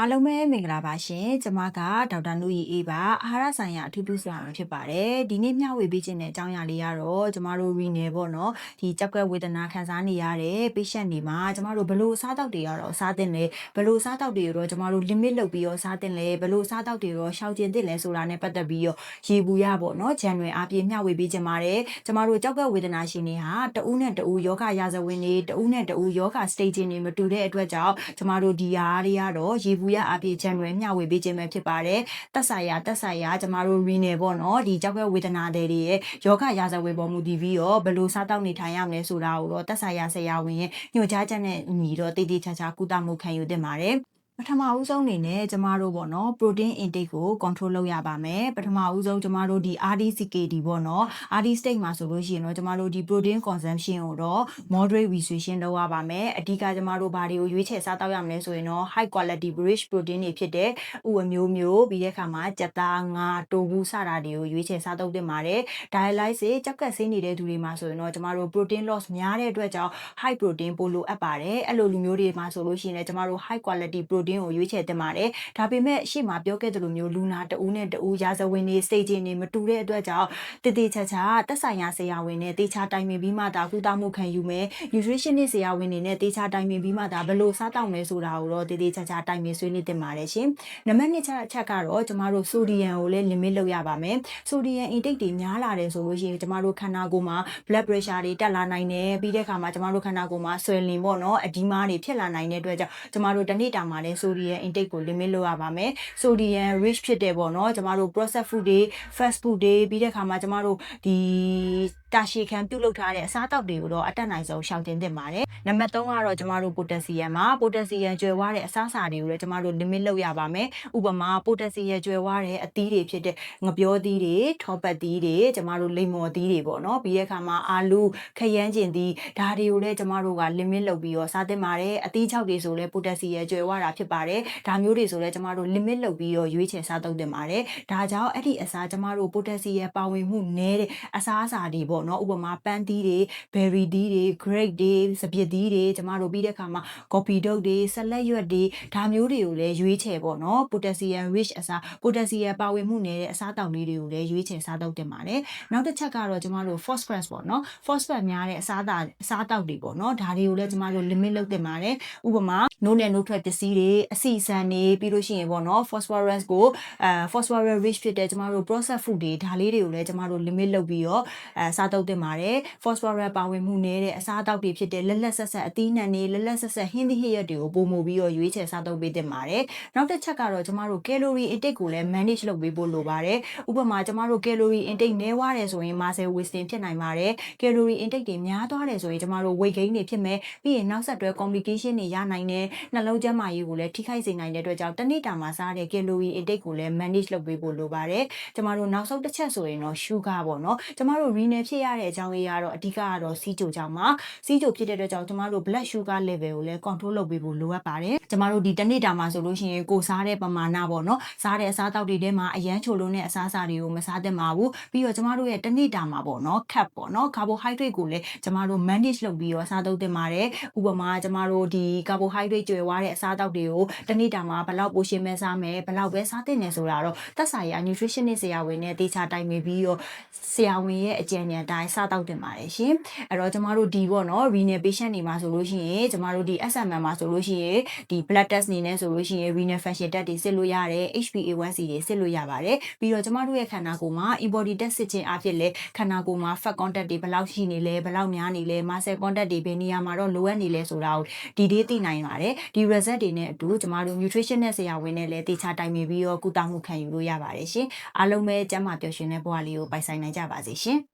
အားလုံးပဲမင်္ဂလာပါရှင်ကျွန်မကဒေါက်တာနုရီအေးပါအာဟာရဆိုင်ရာအထူးပြုဆရာဝန်ဖြစ်ပါတယ်ဒီနေ့မျှဝေပေးခြင်းတဲ့အကြောင်းအရာလေးကတော့ကျမတို့ renal ပေါ့နော်ဒီကြောက်ကဝေဒနာခံစားနေရတဲ့ patient တွေမှာကျမတို့ဘယ်လိုစားတောက်တွေကတော့စားသင့်လဲဘယ်လိုစားတောက်တွေတော့ကျမတို့ limit လုပ်ပြီးတော့စားသင့်လဲဘယ်လိုစားတောက်တွေတော့ရှောင်ကျဉ်သင့်လဲဆိုတာနဲ့ပတ်သက်ပြီးတော့ရေဘူးရပေါ့နော်ဂျန်နွေအားပြေမျှဝေပေးခြင်းပါတယ်ကျမတို့ကြောက်ကဝေဒနာရှင်တွေဟာတဦးနဲ့တဦးယောဂရာဇဝင်တွေတဦးနဲ့တဦးယောဂ staging တွေမတူတဲ့အတွက်ကြောင့်ကျမတို့ဒီဟာတွေကတော့ရေဘူးရအားပြေဂျန်နွေမျှဝေပေးခြင်းပဲဖြစ်ပါတယ်တက်ဆိုင်ရာကျမတို့ renal ပေါ့နော်ဒီကြောက်ကဝေဒနာတွေရဲ့ယောဂရာဇဝင်ပေါ်မူတည်ပြီးတော့ဘယ်လိုစားတောက်နေထိုင်ရမလဲဆိုတာကိုတော့တက်ဆိုင်ရာဆရာဝန်ရဲ့ညွှန်ကြားချက်နဲ့ညီတော့တည်တည်ချာချာကုသမှုခံယူသင့်ပါတယ်ပထမဦးဆုံးအနေနဲ့ကျမတို့ပေါ့နော် protein intake ကို control လုပ်ရပါမယ်ပထမဦးဆုံးကျမတို့ဒီ RDCKD ပေါ့နော် RD state မှာဆိုလို့ရှိရင်တော့ကျမတို့ဒီ protein consumption ကိုတော့ moderate restriction လုပ်ရပါမယ်အဓိကကျမတို့ဘာတွေကိုရွေးချယ်စားတောက်ရမလဲဆိုရင်တော့ high quality rich protein တွေဖြစ်တဲ့ဥအမျိုးပြီးတဲ့အခါမှာကြက်သားငါတိုဘူးစတာတွေကိုရွေးချယ်စားတောက်သင့်ပါတယ် dialysis ကြောက်ကဆေးနေတဲ့သူတွေမှာဆိုရင်တော့ကျမတို့ protein loss များတဲ့အတွက်ကြောင့် high protein ပိုလိုအပ်ပါတယ်အဲ့လိုလူမျိုးတွေမှာဆိုလို့ရှိရင်လည်းကျမတို့ high quality protein ကိုရွေးချယ်သင့်ပါတယ်ဒါပေမဲ့ရှေ့မှာပြောခဲ့သလိုမျိုးလူနာတဦးနဲ့တဦးရာဇဝင်တွေ staging တွေမတူတဲ့အတွက်ကြောင့်တည်တည်ချာချာတက်ဆိုင်ရာဆရာဝန်နဲ့တေချာတိုင်ပင်ပြီးမှဒါကုသမှုခံယူမယ် nutritionist ဆရာဝန်တွေနဲ့တေချာတိုင်ပင်ပြီးမှဒါဘယ်လိုစားတောက်မယ်ဆိုတာကိုတော့တည်တည်ချာချာတိုင်ပင်ဆွေးနွေးသင့်ပါတယ်ရှင်နံပါတ်2ချက်ကတော့ကျမတို့ sodium ကိုလည်း limit လုပ်ရပါမယ် sodium intake တွေများလာတယ်ဆိုလို့ရှိရင်ကျမတို့ခန္ဓာကိုယ်မှာ blood pressure တွေတက်လာနိုင်တယ်ပြီးတဲ့အခါမှာကျမတို့ခန္ဓာကိုယ်မှာ swelling ပေါ့နော်အဒီမားတွေဖြစ်လာနိုင်တဲ့အတွက်ကြောင့်ကျမတို့တစ်နေ့တာမှာလည်း sodium intake ကို limit လုပ်ရပါမယ် sodium rich ဖြစ်တဲ့ပေါ့နော်ကျမတို့ processed food တွေ fast food တွေပြီးတဲ့အခါမှာကျမတို့ဒီတာရှည်ခံပြုတ်လုပ်ထားတဲ့အစားအသောက်တွေကိုတော့အတက်နိုင်ဆုံးရှောင်ကျဉ်သင့်ပါတယ်နံပါတ်3ကတော့ကျမတို့ potassium ပါ potassium ကျွဲဝါတဲ့အစားအစာတွေကိုလည်းကျမတို့ limit လုပ်ရပါမယ်ဥပမာ potassium ကျွဲဝါတဲ့အသီးတွေဖြစ်တဲ့ငပြောသီးတွေထောပတ်သီးတွေကျမတို့လိမ္မော်သီးတွေပေါ့နော်ပြီးတဲ့အခါမှာအာလူခရမ်းကျင်သီးဒါတွေကိုလည်းကျမတို့က limit လုပ်ပြီးတော့စားသင့်ပါတယ်အသီးခြောက်တွေဆိုလည်း potassium ကျွဲဝါတာဖြစ်ပါတယ်ဒါမျိုးတွေဆိုလည်းကျမတို့ limit လုပ်ပြီးတော့ရွေးချယ်စားသုံးသင့်ပါတယ်ဒါကြောင့်အဲ့ဒီအစားကျမတို့ potassium ပါဝင်မှုနည်းတဲ့အစားအစာတွေပေါ့နော်ဥပမာပန်းသီးတွေ berry သီးတွေ grape တွေစပျစ်သီးတွေကျမတို့ပြီးတဲ့အခါမှာ coffee တုပ်တွေဆက်လက်ရွက်တွေဒါမျိုးတွေကိုလည်းရွေးချယ်ပေါ့နော် potassium rich အစား potassium ပါဝင်မှုနည်းတဲ့အစားတောက်လေးတွေကိုလည်းရွေးချယ်စားသုံးသင့်ပါတယ်နောက်တစ်ချက်ကတော့ကျမတို့ phosphorus ပေါ့နော် phosphorus များတဲ့အစားတောက်တွေပေါ့နော်ဒါတွေကိုလည်းကျမတို့ limit လုပ်သင့်ပါတယ်ဥပမာနို့နဲ့နို့ထွက်ပစ္စည်းတွေအဆီဆန်တွေပြီးလို့ရှိရင်ပေါ့နော် phosphorus ကိုphosphorus rich ဖြစ်တဲ့ကျမတို့ processed food တွေဒါလေးတွေကိုလည်းကျမတို့ limit လုပ်ပြီးတော့စားသုံးသင့်ပါတယ် phosphorus ပါဝင်မှုနည်းတဲ့အစားအသောက်တွေဖြစ်တဲ့လက်လက်ဆက်ဆက်အသီးနှံတွေလက်လက်ဆက်ဆက်ဟင်းသီးဟင်းရွက်တွေကိုပိုမိုပြီးတော့ရွေးချယ်စားသုံးပေးသင့်ပါတယ်နောက်တစ်ချက်ကတော့ကျမတို့ calorie intake ကိုလည်း manage လုပ်ပေးဖို့လိုပါတယ်ဥပမာကျမတို့ calorie intake နည်းသွားတယ်ဆိုရင် muscle wasting ဖြစ်နိုင်ပါတယ် calorie intake တွေများသွားတယ်ဆိုရင်ကျမတို့ weight gain တွေဖြစ်မယ်ပြီးရင်နောက်ဆက်တွဲ complication တွေရနိုင်တယ်နှလုံးကျန်းမာရေးကိုလည်းထိခိုက်စေနိုင်တဲ့အတွက်ကြောင့်တစ်နေ့တာမှာစားတဲ့ calorie intake ကိုလည်း manage လုပ်ပေးဖို့လိုပါတယ်ကျမတို့နောက်ဆုံးတစ်ချက်ဆိုရင်တော့ sugar ပေါ့နော်ကျမတို့ renal ဖြစ်ရတဲ့အကြောင်းလေးကတော့အဓိကကတော့စီးချိုကြောင့်ပါစီးချိုဖြစ်တဲ့အတွက်ကြောင့်ကျမတို့ blood sugar level ကိုလည်း control လုပ်ပေးဖို့လိုအပ်ပါတယ်ကျမတို့ဒီတစ်နေ့တာမှာဆိုလို့ရှိရင်ကိုစားတဲ့ပမာဏပေါ့နော်စားတဲ့အစားအသောက်တွေထဲမှာအရန်ချိုလုံးတဲ့အစားအစာတွေကိုမစားသင့်ပါဘူးပြီးတော့ကျမတို့ရဲ့တစ်နေ့တာမှာပေါ့နော် carb ပေါ့နော် carbohydrate ကိုလည်းကျမတို့ manage လုပ်ပြီးတော့စားသုံးသင့်ပါတယ်ဥပမာကျမတို့ဒီ carbohydrate ကျွဲဝါတဲ့အစားအသောက်တွေကိုတစ်နေ့တာမှာဘယ်လောက်ပိုရှင်းမဲစားမယ်ဘယ်လောက်ပဲစားသင့်တယ်ဆိုတာတော့သက်ဆိုင်ရာ nutritionist ဆရာဝန်နဲ့တေချာတိုင်ပင်ပြီးတော့ဆရာဝန်ရဲ့အကြံဉာဏ်တိုင်းစားတောက်တင်ပါတယ်ရှင်အဲ့တော့ကျမတို့ဒီပေါ့နော် renal patient တွေမှာဆိုလို့ရှိရင်ကျမတို့ဒီ SMM မှာဆိုလို့ရှိရင်ဒီ blood test နေနဲ့ဆိုလို့ရှိရင် renal function test တွေစစ်လို့ရတယ် HbA1c တွေစစ်လို့ရပါတယ်ပြီးတော့ကျမတို့ရဲ့ခန္ဓာကိုယ်မှာ in-body test စစ်ခြင်းအဖြစ်လဲခန္ဓာကိုယ်မှာ fat content တွေဘယ်လောက်ရှိနေလဲဘယ်လောက်များနေလဲ muscle content တွေဘယ်နေရာမှာတော့လိုအပ်နေလဲဆိုတာကိုဒီဒေးသိနိုင်ပါတယ်ဒီ result တွေနဲ့အတူကျမတို့ nutrition နဲ့ဆရာဝန်နဲ့လည်းတေချာတိုင်ပင်ပြီးတော့ကုသမှုခံယူလို့ရပါတယ်ရှင်အားလုံးပဲကျန်းမာပျော်ရွှင်တဲ့ဘဝလေးကိုပိုင်ဆိုင်နိုင်ကြပါစေရှင်